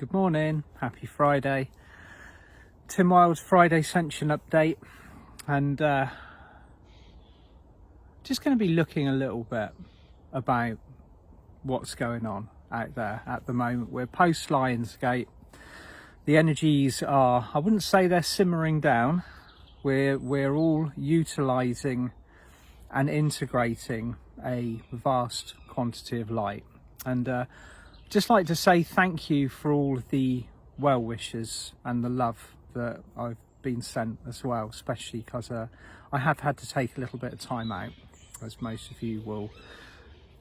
Good morning, happy Friday. Tim Wilde's Friday Ascension update, and just going to be looking a little bit about what's going on out there at the moment. We're post Lionsgate. The energies are, I wouldn't say they're simmering down. We're all utilising and integrating a vast quantity of light, and just like to say thank you for all the well wishes and the love that I've been sent as well, especially because I have had to take a little bit of time out. As most of you will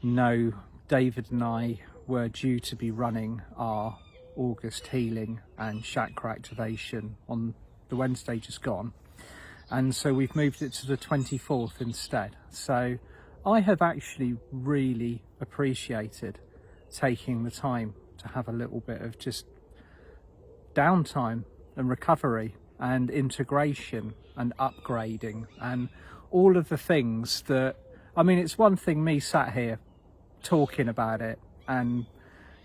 know, David and I were due to be running our August healing and chakra activation on the Wednesday just gone, and so we've moved it to the 24th instead. So I have actually really appreciated taking the time to have a little bit of just downtime and recovery and integration and upgrading and all of the things that, I mean, it's one thing me sat here talking about it and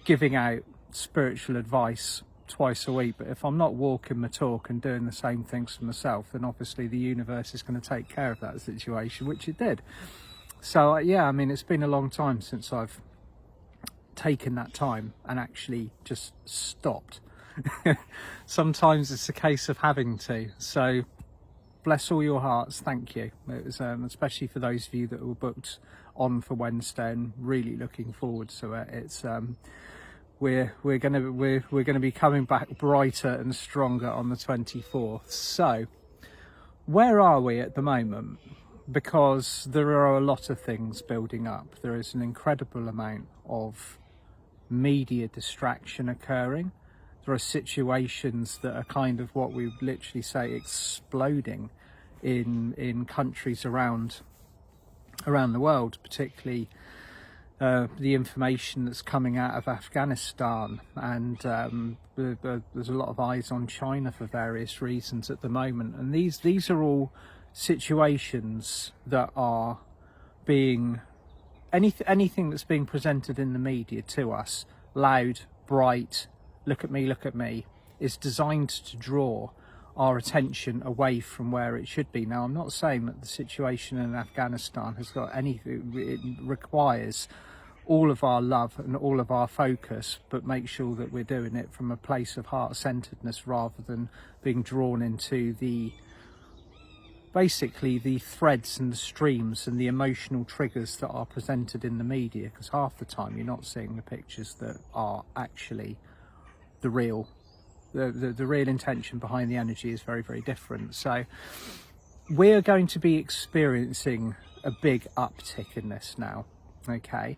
giving out spiritual advice twice a week, but if I'm not walking my talk and doing the same things for myself, then obviously the universe is going to take care of that situation, which it did. So yeah, I mean, it's been a long time since I've taken that time and actually just stopped. Sometimes it's a case of having to. So bless all your hearts, thank you. It was especially for those of you that were booked on for Wednesday and really looking forward to it. It's we're gonna be coming back brighter and stronger on the 24th. So where are we at the moment? Because there are a lot of things building up. There is an incredible amount of media distraction occurring. There are situations that are kind of what we would literally say exploding in countries around the world, particularly the information that's coming out of Afghanistan, and there's a lot of eyes on China for various reasons at the moment, and these are all situations that are being anything that's being presented in the media to us, loud, bright, look at me, is designed to draw our attention away from where it should be. Now, I'm not saying that the situation in Afghanistan has got anything, it requires all of our love and all of our focus, but make sure that we're doing it from a place of heart-centeredness rather than being drawn into basically the threads and the streams and the emotional triggers that are presented in the media, because half the time you're not seeing the pictures that are actually the real intention behind the energy is very, very different. So we're going to be experiencing a big uptick in this now. Okay,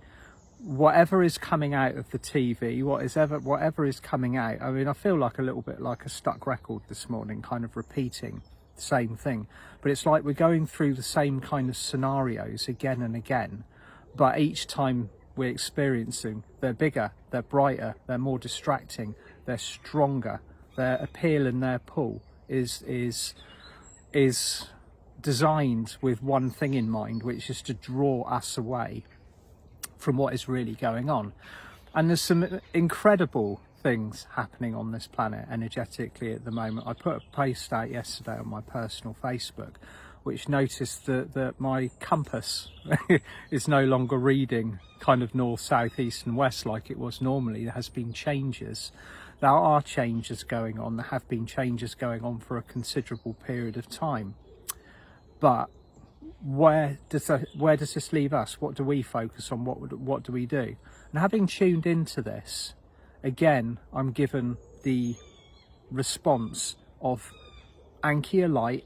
whatever is coming out of the TV, whatever is coming out, I mean, I feel like a little bit like a stuck record this morning, kind of repeating the same thing, but it's like we're going through the same kind of scenarios again and again, but each time we're experiencing, they're bigger, they're brighter, they're more distracting, they're stronger, their appeal and their pull is designed with one thing in mind, which is to draw us away from what is really going on. And there's some incredible things happening on this planet energetically at the moment. I put a post out yesterday on my personal Facebook which noticed that my compass is no longer reading kind of north, south, east and west like it was normally. There has been changes. There are changes going on. There have been changes going on for a considerable period of time. But where does this leave us? What do we focus on? What do we do? And having tuned into this, again, I'm given the response of anchor your light,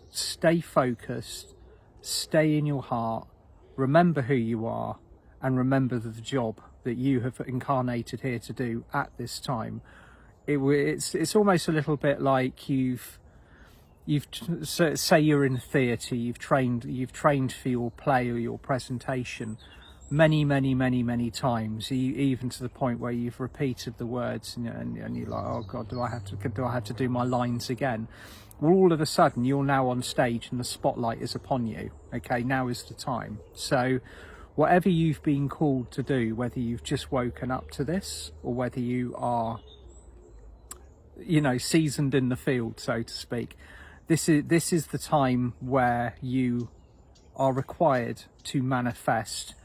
stay focused, stay in your heart, remember who you are, and remember the job that you have incarnated here to do at this time. It's almost a little bit like say you're in theatre, you've trained for your play or your presentation many times, even to the point where you've repeated the words and you're like, oh God, do I have to do my lines again? Well, all of a sudden you're now on stage and the spotlight is upon you. Okay, now is the time. So whatever you've been called to do, whether you've just woken up to this or whether you are you know, seasoned in the field, so to speak. This is the time where you are required to manifest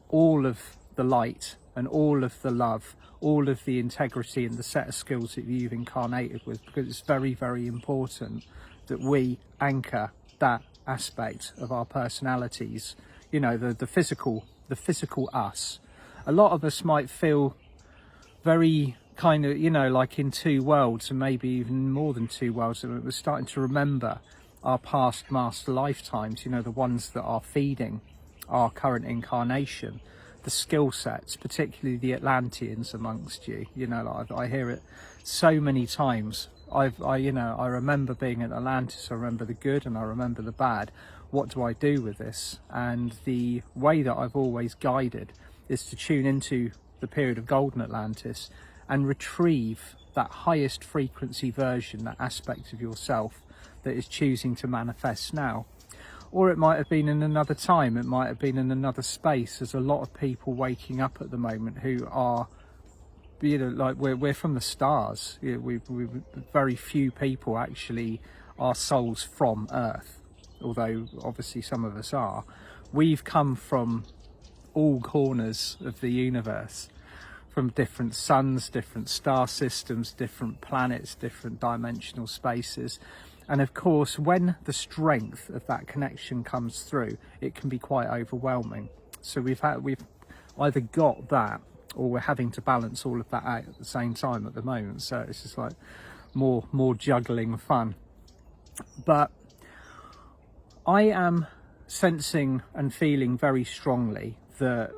all of the light and all of the love, all of the integrity and the set of skills that you've incarnated with, because it's very, very important that we anchor that aspect of our personalities, you know, the physical us. A lot of us might feel very kind of, you know, like in two worlds, and maybe even more than two worlds, and we're starting to remember our past master lifetimes, you know, the ones that are feeding our current incarnation, the skill sets, particularly the Atlanteans amongst you. You know, like I hear it so many times. I remember being at Atlantis. I remember the good and I remember the bad. What do I do with this? And the way that I've always guided is to tune into the period of golden Atlantis and retrieve that highest frequency version, that aspect of yourself that is choosing to manifest now. Or it might have been in another time, it might have been in another space. There's a lot of people waking up at the moment who are, you know, like we're from the stars. You know, we very few people actually are souls from Earth, although obviously some of us are. We've come from all corners of the universe, from different suns, different star systems, different planets, different dimensional spaces. And of course, when the strength of that connection comes through, it can be quite overwhelming. So we've either got that, or we're having to balance all of that out at the same time at the moment. So it's just like more juggling fun. But I am sensing and feeling very strongly that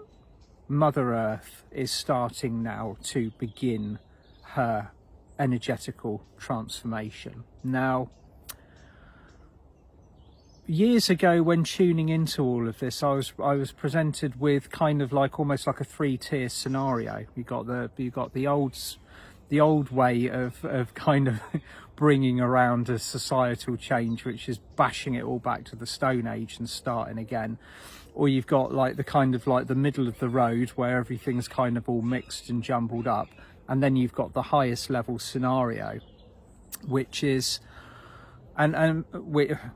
Mother Earth is starting now to begin her energetical transformation. Now, years ago, when tuning into all of this, I was presented with kind of like almost like a three-tier scenario. You got the old way of kind of bringing around a societal change, which is bashing it all back to the Stone Age and starting again. Or you've got like the kind of like the middle of the road where everything's kind of all mixed and jumbled up, and then you've got the highest level scenario, which is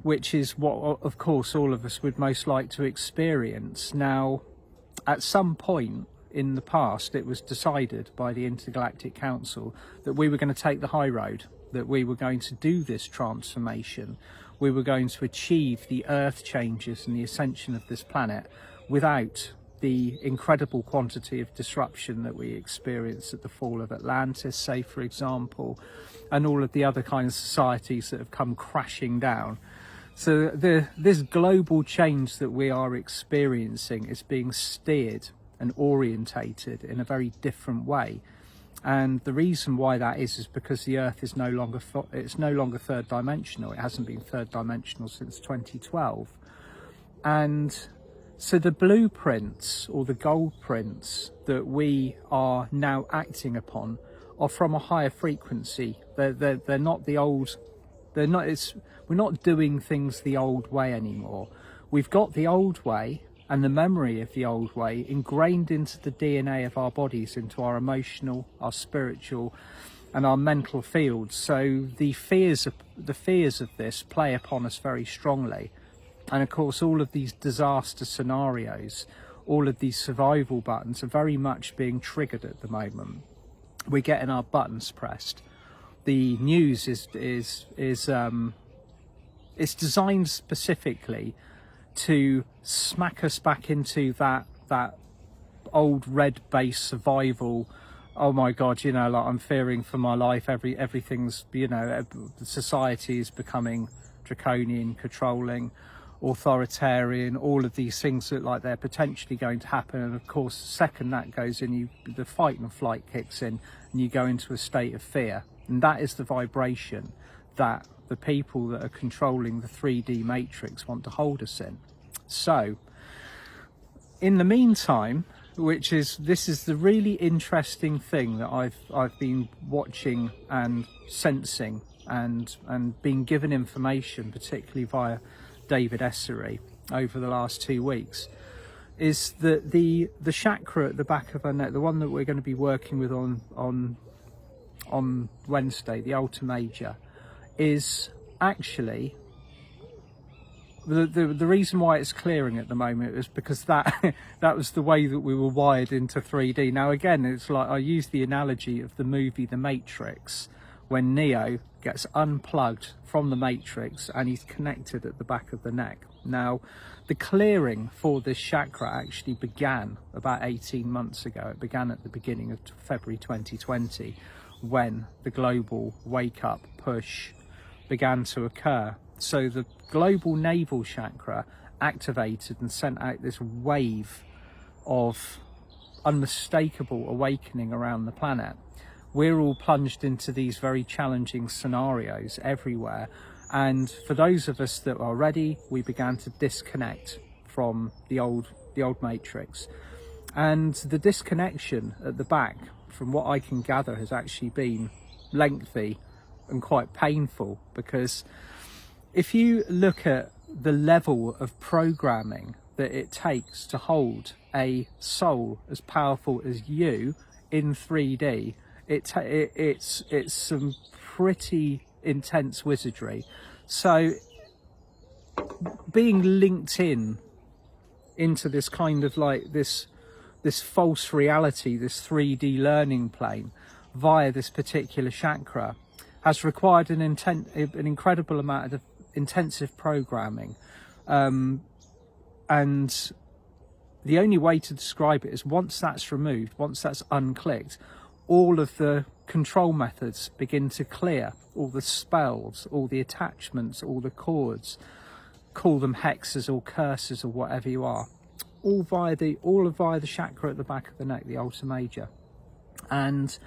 which is what, of course, all of us would most like to experience. Now, at some point in the past, it was decided by the Intergalactic Council that we were going to take the high road, that we were going to do this transformation. We were going to achieve the earth changes and the ascension of this planet without the incredible quantity of disruption that we experienced at the fall of Atlantis, say, for example, and all of the other kinds of societies that have come crashing down. So this global change that we are experiencing is being steered and orientated in a very different way. And the reason why that is because the Earth is no longer third dimensional. It hasn't been third dimensional since 2012. And so the blueprints, or the gold prints, that we are now acting upon are from a higher frequency. They're not the old. We're not doing things the old way anymore. We've got the old way and the memory of the old way ingrained into the DNA of our bodies, into our emotional, our spiritual, and our mental fields. So the fears of this play upon us very strongly. And of course, all of these disaster scenarios, all of these survival buttons are very much being triggered at the moment. We're getting our buttons pressed. The news is designed specifically to smack us back into that old red base survival. Oh my God, you know, like I'm fearing for my life. Everything's, you know, society is becoming draconian, controlling, authoritarian. All of these things look like they're potentially going to happen. And of course, the second that goes in, the fight and flight kicks in, and you go into a state of fear. And that is the vibration that the people that are controlling the 3D matrix want to hold us in. So, in the meantime, this is the really interesting thing that I've been watching and sensing and being given information, particularly via David Essery over the last 2 weeks, is that the chakra at the back of our neck, the one that we're going to be working with on on Wednesday, the Alta Major, is actually the reason why it's clearing at the moment is because that was the way that we were wired into 3D. Now again, it's like I use the analogy of the movie The Matrix, when Neo gets unplugged from the Matrix and he's connected at the back of the neck. Now the clearing for this chakra actually began about 18 months ago. It began at the beginning of February 2020, when the global wake up push began to occur. So the global navel chakra activated and sent out this wave of unmistakable awakening around the planet. We're all plunged into these very challenging scenarios everywhere, and for those of us that are ready, we began to disconnect from the old matrix. And the disconnection at the back, from what I can gather, has actually been lengthy and quite painful, because if you look at the level of programming that it takes to hold a soul as powerful as you in 3D, it's some pretty intense wizardry. So being linked into this kind of like this false reality, this 3D learning plane via this particular chakra, has required an incredible amount of intensive programming, and the only way to describe it is once that's removed, once that's unclicked, all of the control methods begin to clear, all the spells, all the attachments, all the cords, call them hexes or curses or whatever you are, all via the chakra at the back of the neck, the Alta Major. And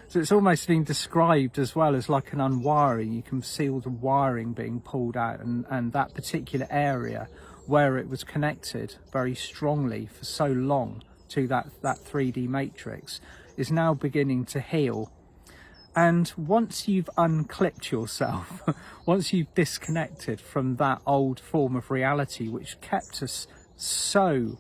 so it's almost been described as well as like an unwiring. You can see all the wiring being pulled out, and that particular area where it was connected very strongly for so long to that 3D matrix is now beginning to heal. And once you've unclipped yourself, once you've disconnected from that old form of reality which kept us so,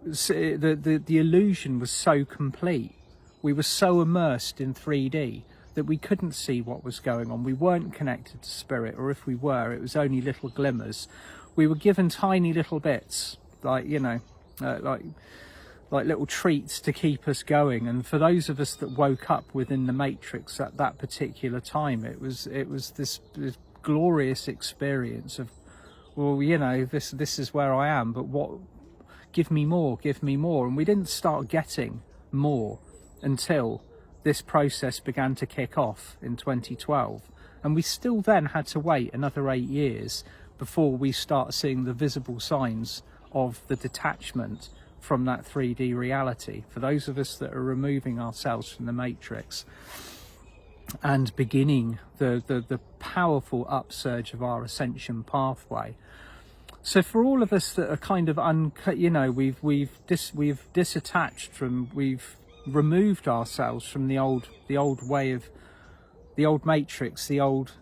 the illusion was so complete, we were so immersed in 3D that we couldn't see what was going on. We weren't connected to spirit, or if we were, it was only little glimmers. We were given tiny little bits, like, you know, like little treats to keep us going. And for those of us that woke up within the matrix at that particular time, it was this glorious experience of, well, you know, this is where I am, but what, give me more. And we didn't start getting more until this process began to kick off in 2012, and we still then had to wait another 8 years before we start seeing the visible signs of the detachment from that 3D reality. For those of us that are removing ourselves from the matrix and beginning the powerful upsurge of our ascension pathway. So for all of us that are kind of we've disattached from, we've removed ourselves from the old way of the old matrix, the old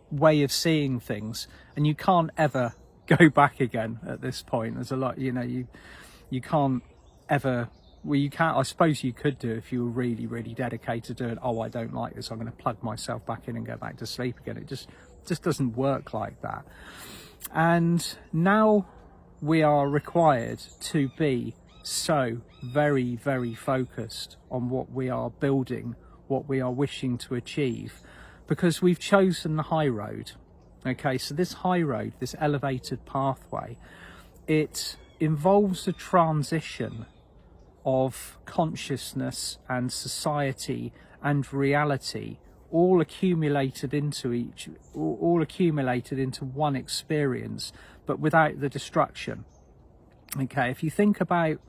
way of seeing things, and you can't ever go back again at this point. There's a lot, you know, you can't ever, well, you can't, I suppose you could do if you were really dedicated to it. Oh, I don't like this, I'm going to plug myself back in and go back to sleep again. It just doesn't work like that. And now we are required to be so very focused on what we are building, what we are wishing to achieve, because we've chosen the high road. Okay, so this high road, this elevated pathway, it involves a transition of consciousness and society and reality all accumulated into one experience, but without the destruction. Okay, if you think about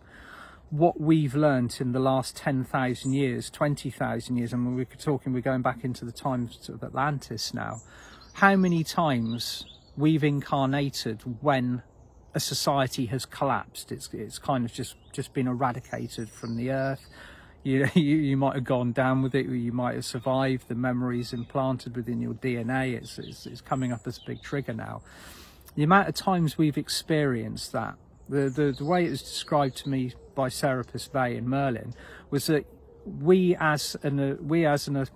what we've learnt in the last 10,000 years, 20,000 years, and we're going back into the times of Atlantis now, how many times we've incarnated when a society has collapsed. It's kind of just been eradicated from the earth. You might have gone down with it, or you might have survived. The memories implanted within your DNA, it's coming up as a big trigger now. The amount of times we've experienced that, the way it was described to me by Serapis Bey and Merlin, was that we as a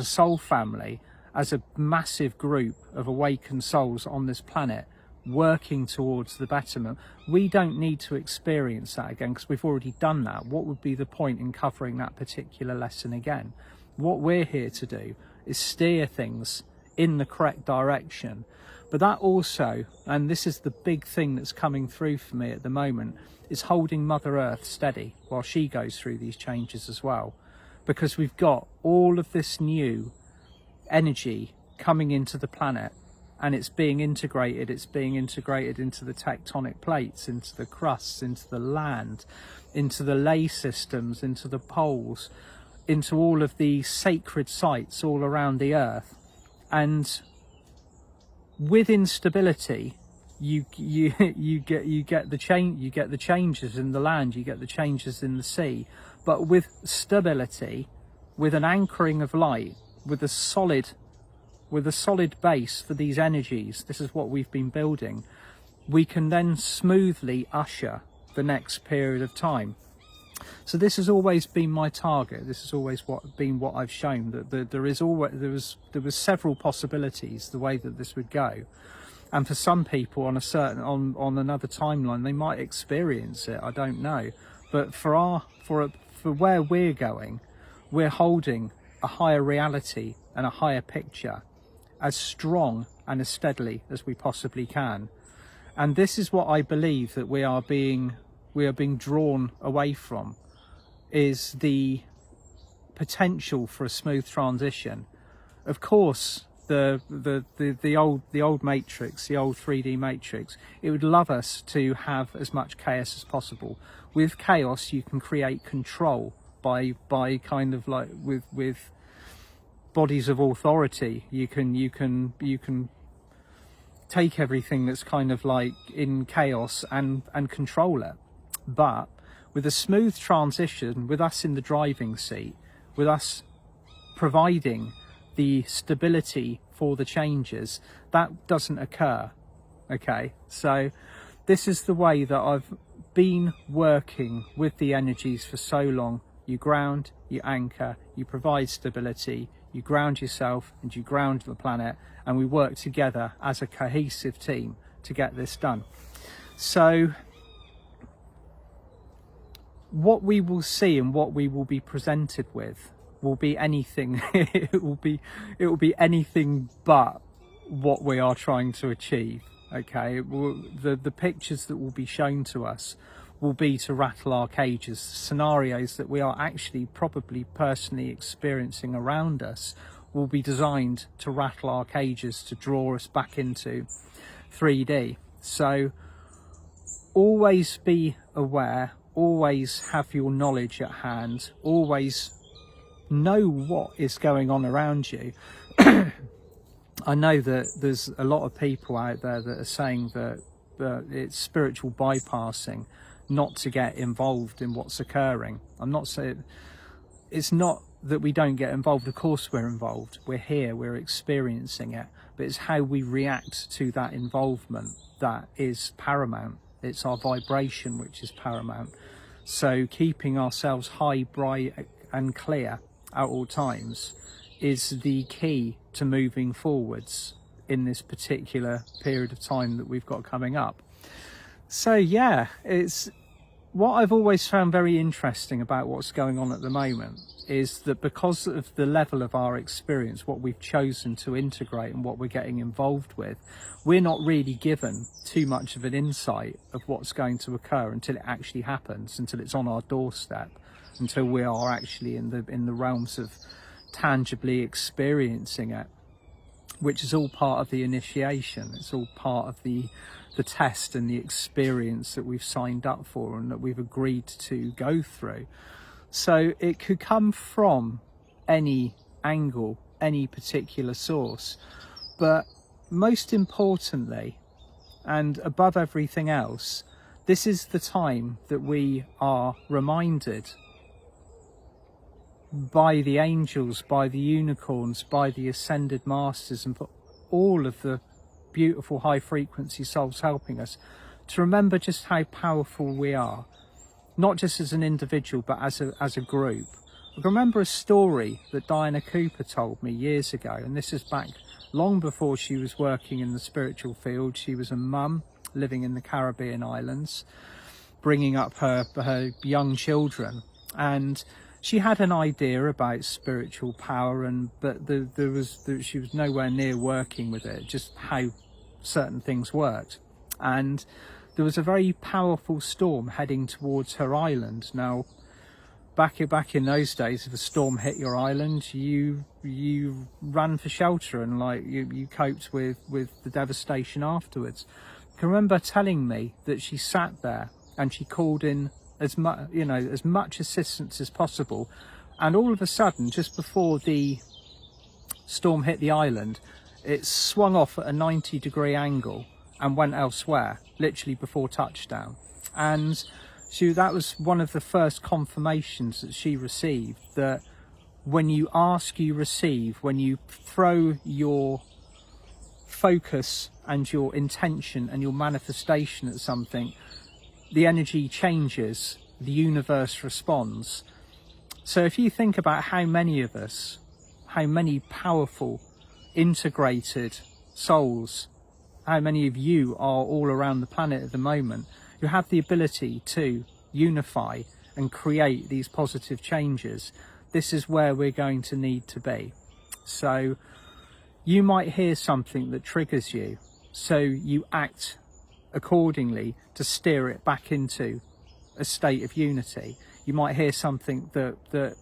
soul family, as a massive group of awakened souls on this planet working towards the betterment, we don't need to experience that again, because we've already done that. What would be the point in covering that particular lesson again? What we're here to do is steer things in the correct direction. But that also, and this is the big thing that's coming through for me at the moment, is holding Mother Earth steady while she goes through these changes as well. Because we've got all of this new energy coming into the planet, and it's being integrated into the tectonic plates, into the crusts, into the land, into the ley systems, into the poles, into all of the sacred sites all around the earth. And with instability, you get the changes in the land, you get the changes in the sea. But with stability, with an anchoring of light, with a solid base for these energies, this is what we've been building, we can then smoothly usher the next period of time. So this has always been my target. This has always been what I've shown, that there was several possibilities the way that this would go. And for some people on another timeline, they might experience it, I don't know. But for where we're going, we're holding a higher reality and a higher picture as strong and as steadily as we possibly can. And this is what I believe that we are being drawn away from, is the potential for a smooth transition. Of course, the old matrix, the old 3D matrix, it would love us to have as much chaos as possible. With chaos, you can create control by kind of like with bodies of authority. You can take everything that's kind of like in chaos and control it. But with a smooth transition, with us in the driving seat, with us providing the stability for the changes, that doesn't occur. Okay, so this is the way that I've been working with the energies for so long. You ground, you anchor, you provide stability, you ground yourself and you ground the planet, and we work together as a cohesive team to get this done. So what we will see and what we will be presented with will be anything it will be anything but what we are trying to achieve. Okay, the pictures that will be shown to us will be to rattle our cages. Scenarios that we are actually probably personally experiencing around us will be designed to rattle our cages, to draw us back into 3D. So always be aware, always have your knowledge at hand, always know what is going on around you. I know that there's a lot of people out there that are saying that it's spiritual bypassing not to get involved in what's occurring. I'm not saying, it's not that we don't get involved. Of course we're involved, we're here, we're experiencing it, but it's how we react to that involvement that is paramount. It's our vibration which is paramount. So keeping ourselves high, bright and clear at all times is the key to moving forwards in this particular period of time that we've got coming up. So yeah, it's what I've always found very interesting about what's going on at the moment is that because of the level of our experience, what we've chosen to integrate and what we're getting involved with, we're not really given too much of an insight of what's going to occur until it actually happens, until it's on our doorstep, until we are actually in the realms of tangibly experiencing it, which is all part of the initiation. It's all part of the test and the experience that we've signed up for and that we've agreed to go through. So it could come from any angle, any particular source, but most importantly and above everything else, this is the time that we are reminded by the angels, by the unicorns, by the ascended masters, and for all of the beautiful high frequency souls helping us, to remember just how powerful we are, not just as an individual, but as a group. I can remember a story that Diana Cooper told me years ago, and this is back long before she was working in the spiritual field. She was a mum living in the Caribbean islands, bringing up her young children, and she had an idea about spiritual power, but she was nowhere near working with it, just how certain things worked. And there was a very powerful storm heading towards her island. Now, back in those days, if a storm hit your island, you ran for shelter, and like you coped with the devastation afterwards. I can remember telling me that she sat there and she called in as much assistance as possible, and all of a sudden, just before the storm hit the island, it swung off at a 90-degree angle and went elsewhere, literally before touchdown. And that was one of the first confirmations that she received, that when you ask, you receive. When you throw your focus and your intention and your manifestation at something, the energy changes, the universe responds. So if you think about how many of us, how many powerful, integrated souls, how many of you are all around the planet at the moment, who have the ability to unify and create these positive changes, this is where we're going to need to be. So you might hear something that triggers you, so you act accordingly to steer it back into a state of unity. You might hear something that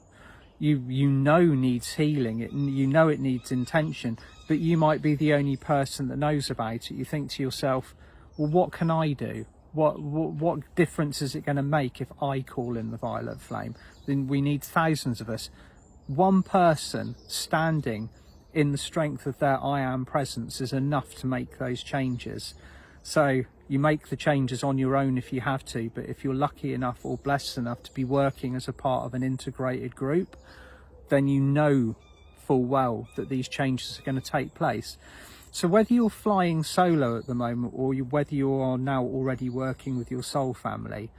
you know needs healing, it needs intention, but you might be the only person that knows about it. You think to yourself, well, what can I do? What difference is it going to make if I call in the violet flame? Then we need thousands of us. One person standing in the strength of their I am presence is enough to make those changes. So you make the changes on your own if you have to, but if you're lucky enough or blessed enough to be working as a part of an integrated group, then you know full well that these changes are going to take place. So whether you're flying solo at the moment, or whether you are now already working with your soul family,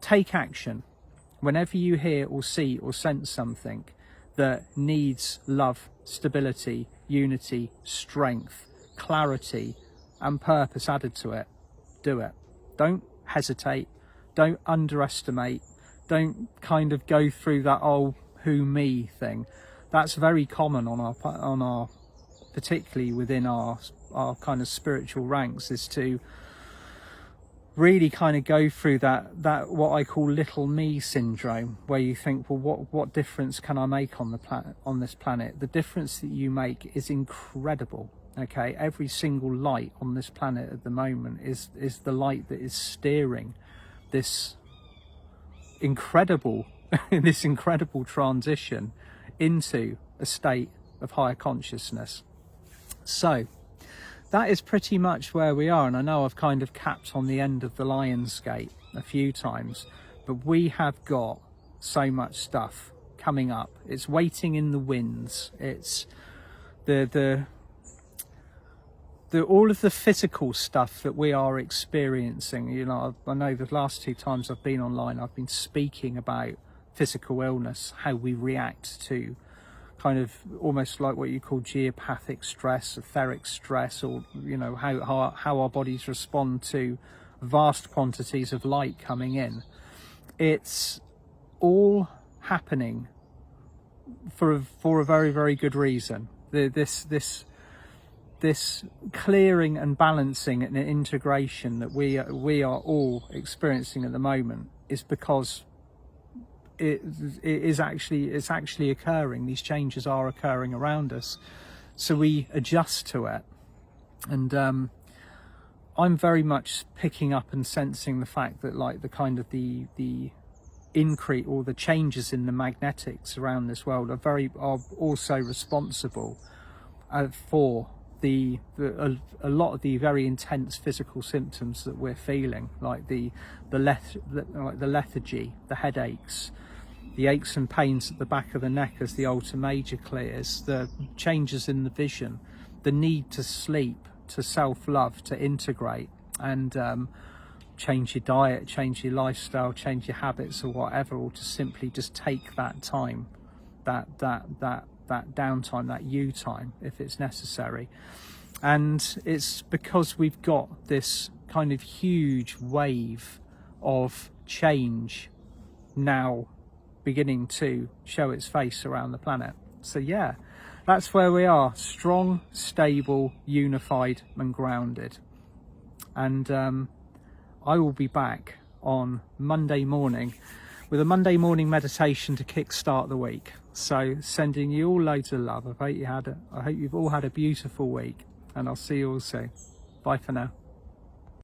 take action. Whenever you hear or see or sense something that needs love, stability, unity, strength, clarity and purpose added to it, do it. Don't hesitate, don't underestimate, don't kind of go through that "oh, who me" thing. That's very common on our particularly within our kind of spiritual ranks, is to really kind of go through that what I call little me syndrome, where you think, well, what difference can I make on this planet? The difference that you make is incredible. Okay, every single light on this planet at the moment is the light that is steering this incredible transition into a state of higher consciousness. So that is pretty much where we are, and I know I've kind of capped on the end of the Lion's Gate a few times, but we have got so much stuff coming up. It's waiting in the winds. It's all of the physical stuff that we are experiencing. You know, I know the last 2 times I've been online, I've been speaking about physical illness, how we react to kind of almost like what you call geopathic stress, etheric stress, or, you know, how our bodies respond to vast quantities of light coming in. It's all happening for a very, very good reason. This clearing and balancing and integration that we are all experiencing at the moment is because it's actually occurring. These changes are occurring around us, so we adjust to it. And I'm very much picking up and sensing the fact that, like, the kind of the increase or the changes in the magnetics around this world are also responsible for a lot of the very intense physical symptoms that we're feeling, like the lethargy, the headaches, the aches and pains at the back of the neck as the altar major clears, the changes in the vision, the need to sleep, to self-love, to integrate. And change your diet, change your lifestyle, change your habits or whatever, or to simply just take that time, that downtime, that you time, if it's necessary. And it's because we've got this kind of huge wave of change now beginning to show its face around the planet. So yeah, that's where we are: strong, stable, unified and grounded. And I will be back on Monday morning with a Monday morning meditation to kickstart the week. So sending you all loads of love. I hope you've all had a beautiful week, and I'll see you all soon. Bye for now.